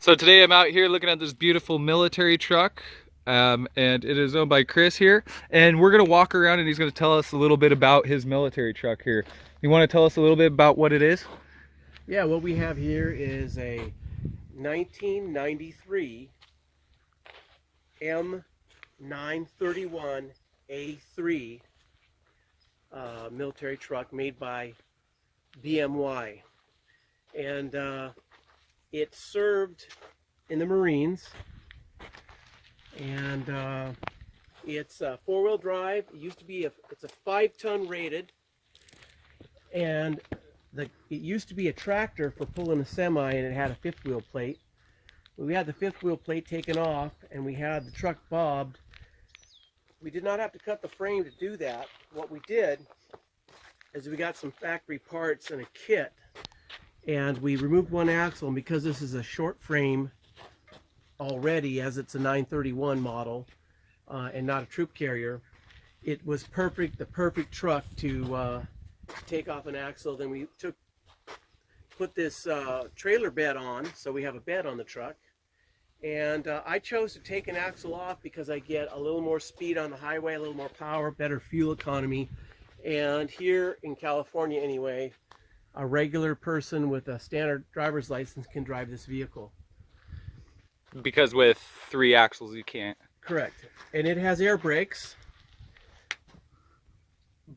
So today I'm out here looking at this beautiful military truck, and it is owned by Chris here. And we're gonna walk around and he's gonna tell us a little bit about his military truck here. You wanna tell us a little bit about what it is? Yeah, what we have here is a 1993 M931A3 military truck made by BMY. And it served in the Marines, and it's four-wheel drive. It used to be it's a 5-ton rated, and it used to be a tractor for pulling a semi, and it had a fifth wheel plate. We had the fifth wheel plate taken off, and we had the truck bobbed. We did not have to cut the frame to do that. What we did is we got some factory parts and a kit, and we removed one axle. And because this is a short frame already, as it's a 931 model and not a troop carrier, it was the perfect truck to take off an axle. Then we put this trailer bed on, so we have a bed on the truck. And I chose to take an axle off because I get a little more speed on the highway, a little more power, better fuel economy. And here in California anyway, a regular person with a standard driver's license can drive this vehicle. Because with 3 axles you can't. Correct. And it has air brakes,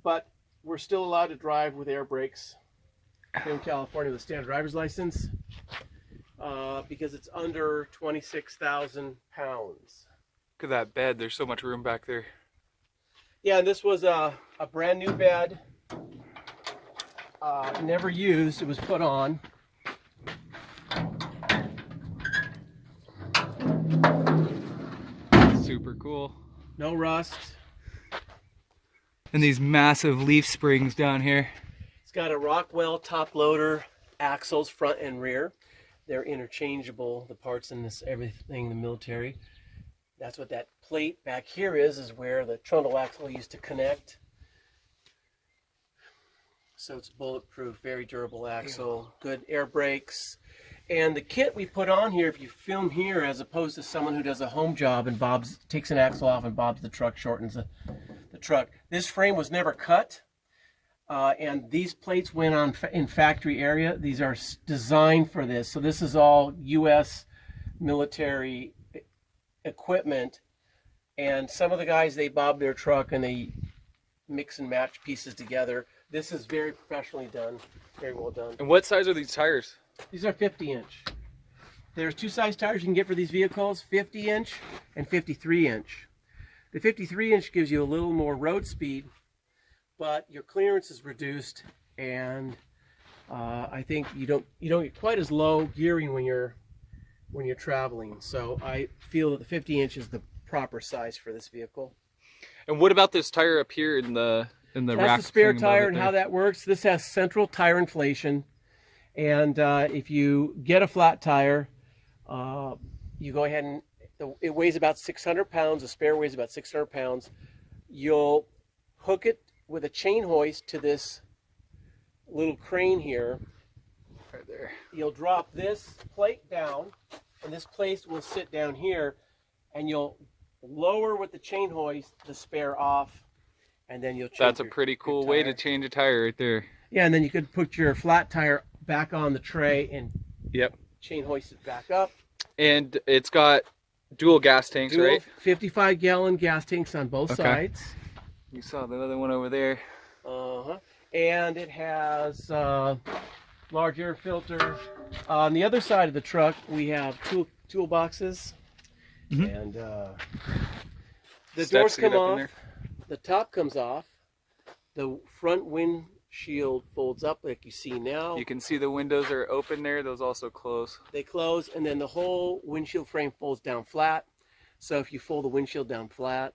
but we're still allowed to drive with air brakes here in California with a standard driver's license because it's under 26,000 pounds. Look at that bed, there's so much room back there. Yeah, and this was a brand new bed, never used. It was put on. Super cool. No rust. And these massive leaf springs down here. It's got a Rockwell top loader axles front and rear. They're interchangeable, the parts in this, everything, the military. That's what that plate back here is where the trundle axle used to connect. So it's bulletproof, very durable axle, good air brakes. And the kit we put on here, if you film here, as opposed to someone who does a home job and takes an axle off and bobs the truck, shortens the truck. This frame was never cut, and these plates went on in factory area. These are designed for this. So this is all U.S. military equipment, and some of the guys, they bob their truck and they mix and match pieces together. This is very professionally done, very well done. And what size are these tires? These are 50-inch. There's 2 size tires you can get for these vehicles, 50-inch and 53-inch. The 53-inch gives you a little more road speed, but your clearance is reduced, and I think you don't get quite as low gearing when you're traveling. So I feel that the 50-inch is the proper size for this vehicle. And what about this tire up here in the rack? That's the spare tire, and how that works. This has central tire inflation, and if you get a flat tire, you go ahead and it weighs about 600 pounds. The spare weighs about 600 pounds. You'll hook it with a chain hoist to this little crane here. Right there. You'll drop this plate down, and this plate will sit down here, and you'll lower with the chain hoist the spare off, and then you'll change. That's a pretty cool way to change a tire right there. Yeah, and then you could put your flat tire back on the tray and chain hoist it back up. And it's got dual gas tanks, right? 55-gallon gas tanks on both sides. You saw the other one over there. And it has large air filter. On the other side of the truck, we have toolboxes. And the doors come off, the top comes off, the front windshield folds up like you see now. You can see the windows are open there, those also close. They close, and then the whole windshield frame folds down flat. So if you fold the windshield down flat,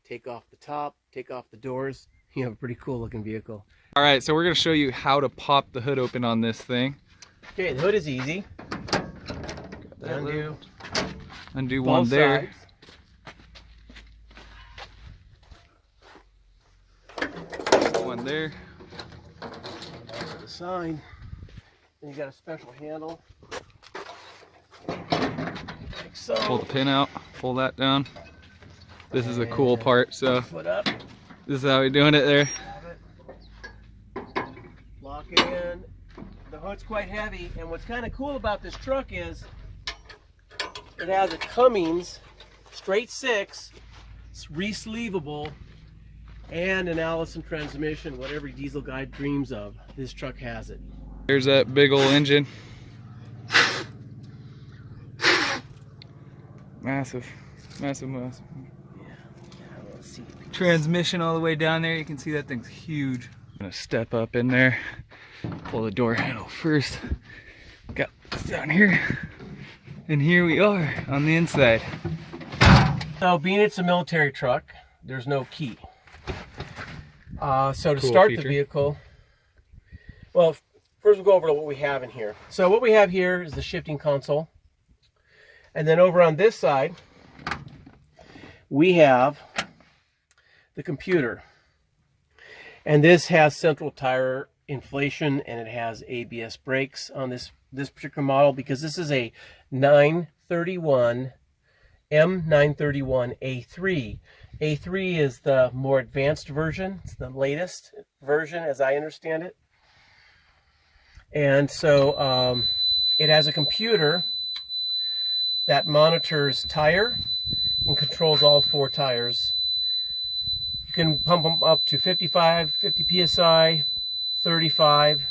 take off the top, take off the doors, you have a pretty cool looking vehicle. All right, so we're going to show you how to pop the hood open on this thing. Okay, the hood is easy. Undo one there. One there. The sign. And you got a special handle. So pull the pin out, pull that down. This is a cool part, so foot up. this is how we're doing it there. Lock it in. The hood's quite heavy, and what's kind of cool about this truck is it has a Cummins straight six, it's re-sleevable, and an Allison transmission, what every diesel guy dreams of. This truck has it. There's that big old engine. Massive, massive, massive. Transmission all the way down there. You can see that thing's huge. I'm gonna step up in there, pull the door handle first. Got this down here, and here we are on the inside. So, being it's a military truck, there's no key. So to Cool start feature. the vehicle, well, first we'll go over to what we have in here. So what we have here is the shifting console. And then over on this side, we have the computer. And this has central tire inflation, and it has ABS brakes on this particular model, because this is a M931A3. A3 is the more advanced version. It's the latest version, as I understand it. And so it has a computer that monitors tire and controls all 4 tires. You can pump them up to 55, 50 psi, 35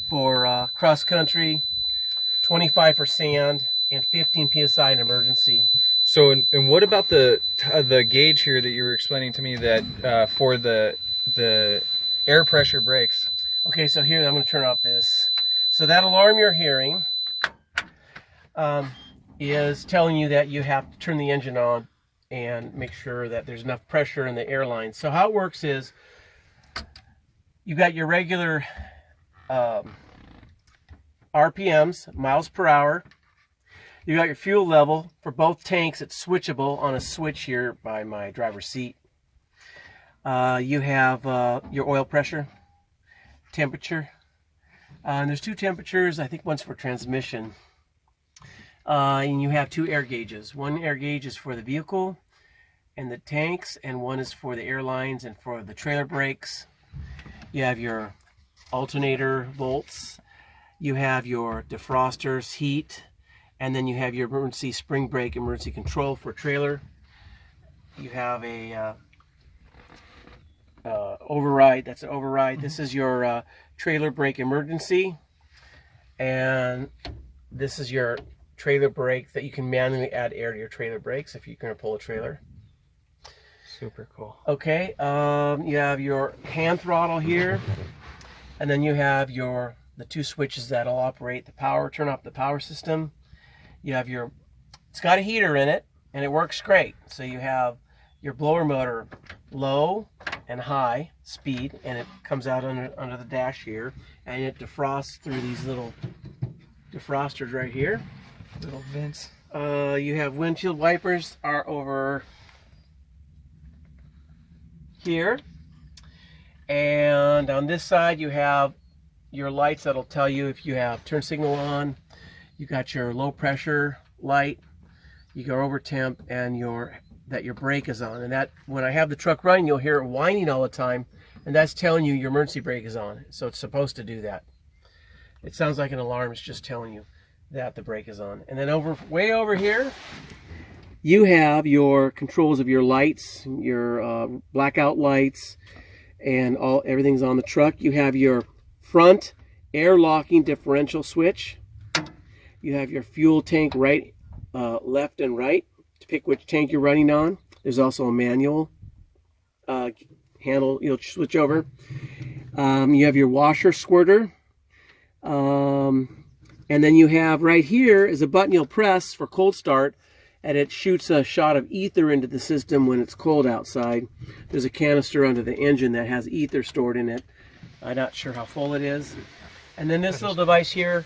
for cross country, 25 for sand, and 15 psi in emergency. So, and what about the gauge here that you were explaining to me that for the air pressure brakes? Okay, so here I'm going to turn off this. So that alarm you're hearing is telling you that you have to turn the engine on and make sure that there's enough pressure in the airline. So how it works is you got your regular RPMs, miles per hour. You got your fuel level. For both tanks, it's switchable on a switch here by my driver's seat. You have your oil pressure, temperature. And there's 2 temperatures. I think one's for transmission. And you have 2 air gauges. One air gauge is for the vehicle and the tanks, and one is for the airlines and for the trailer brakes. You have your alternator volts. You have your defrosters, heat. And then you have your emergency spring brake, emergency control for trailer. You have a override. That's an override. This is your trailer brake emergency. And this is your trailer brake that you can manually add air to your trailer brakes if you're going to pull a trailer. Super cool. Okay, you have your hand throttle here. And then you have the 2 switches that'll operate the power, turn off the power system. You have it's got a heater in it, and it works great. So you have your blower motor low and high speed, and it comes out under the dash here, and it defrosts through these little defrosters right here. Little vents. You have windshield wipers are over here, and on this side you have your lights that'll tell you if you have turn signal on. You got your low pressure light, you go over temp, and that your brake is on. And that, when I have the truck running, you'll hear it whining all the time, and that's telling you your emergency brake is on. So it's supposed to do that. It sounds like an alarm. It's just telling you that the brake is on. And then way over here, you have your controls of your lights, your blackout lights, and everything's on the truck. You have your front air locking differential switch. You have your fuel tank left and right to pick which tank you're running on. There's also a manual handle you'll switch over. You have your washer squirter. And then you have right here is a button you'll press for cold start, and it shoots a shot of ether into the system when it's cold outside. There's a canister under the engine that has ether stored in it. I'm not sure how full it is. And then this little device here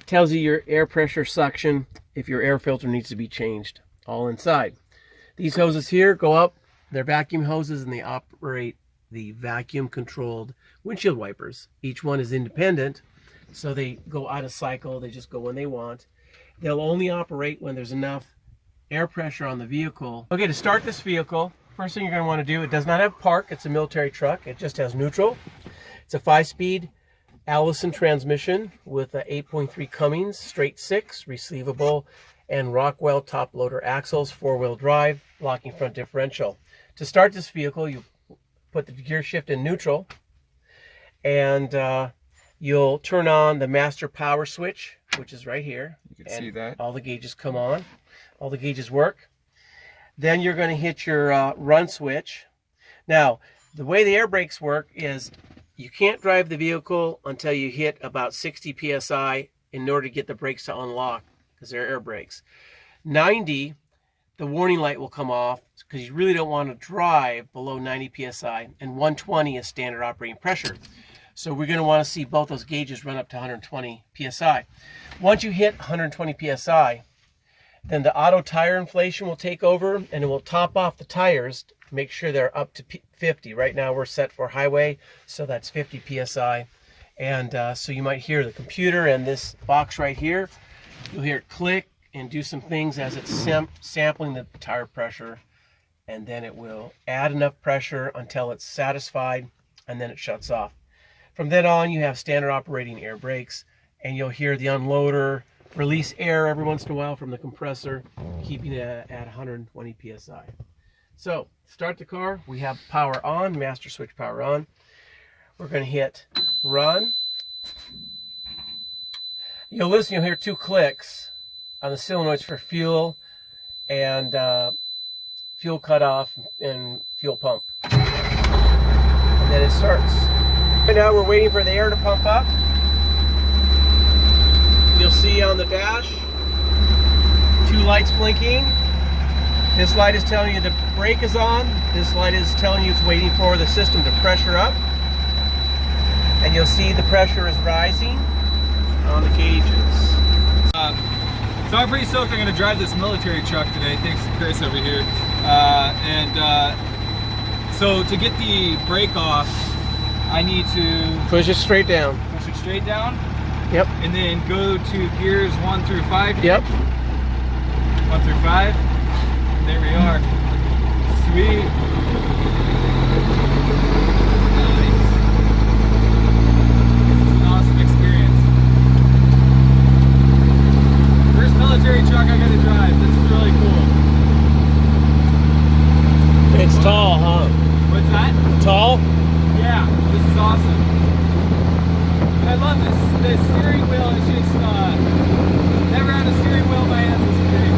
tells you your air pressure suction, if your air filter needs to be changed, all inside. These hoses here go up, they're vacuum hoses, and they operate the vacuum controlled windshield wipers. Each one is independent, So they go out of cycle, they just go when they want. They'll only operate when there's enough air pressure on the vehicle. Okay, to start this vehicle, first thing you're going to want to do, it does not have park, it's a military truck, it just has neutral. It's a 5-speed Allison transmission with a 8.3 Cummins, straight 6, receivable, and Rockwell top loader axles, 4-wheel drive, locking front differential. To start this vehicle, you put the gear shift in neutral, and you'll turn on the master power switch, which is right here. You can see that. All the gauges come on. All the gauges work. Then you're going to hit your run switch. Now, the way the air brakes work is you can't drive the vehicle until you hit about 60 psi in order to get the brakes to unlock, because they're air brakes. 90, the warning light will come off because you really don't want to drive below 90 psi, and 120 is standard operating pressure. So we're going to want to see both those gauges run up to 120 psi. Once you hit 120 psi, then the auto tire inflation will take over, and it will top off the tires to make sure they're up to 50. Right now we're set for highway, so that's 50 psi. And so you might hear the computer and this box right here. You'll hear it click and do some things as it's sampling the tire pressure, and then it will add enough pressure until it's satisfied, and then it shuts off. From then on, you have standard operating air brakes, and you'll hear the unloader release air every once in a while from the compressor, keeping it at 120 psi. So, start the car. We have power on, master switch power on. We're going to hit run. You'll hear 2 clicks on the solenoids for fuel and fuel cutoff and fuel pump. And then it starts. Right now we're waiting for the air to pump up. You'll see on the dash 2 lights blinking. This light is telling you the brake is on. This light is telling you it's waiting for the system to pressure up. And you'll see the pressure is rising on the gauges. So I'm pretty stoked I'm going to drive this military truck today. Thanks to Chris over here. So to get the brake off, I need to Push it straight down. push it straight down. Yep. And then go to gears 1 through 5. Yep. 1 through 5. And there we are. Sweet. Nice. This is an awesome experience. First military truck I got to drive. This is really cool. It's tall, huh? What's that? Tall? Yeah, this is awesome. And I love this. The steering wheel is just, never had a steering wheel in my hands this big.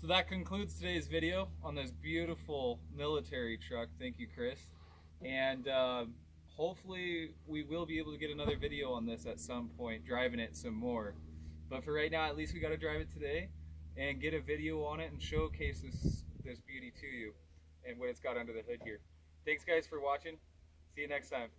So that concludes today's video on this beautiful military truck. Thank you, Chris. And hopefully we will be able to get another video on this at some point, driving it some more. But for right now, at least we got to drive it today and get a video on it and showcase this beauty to you and what it's got under the hood here. Thanks guys for watching. See you next time.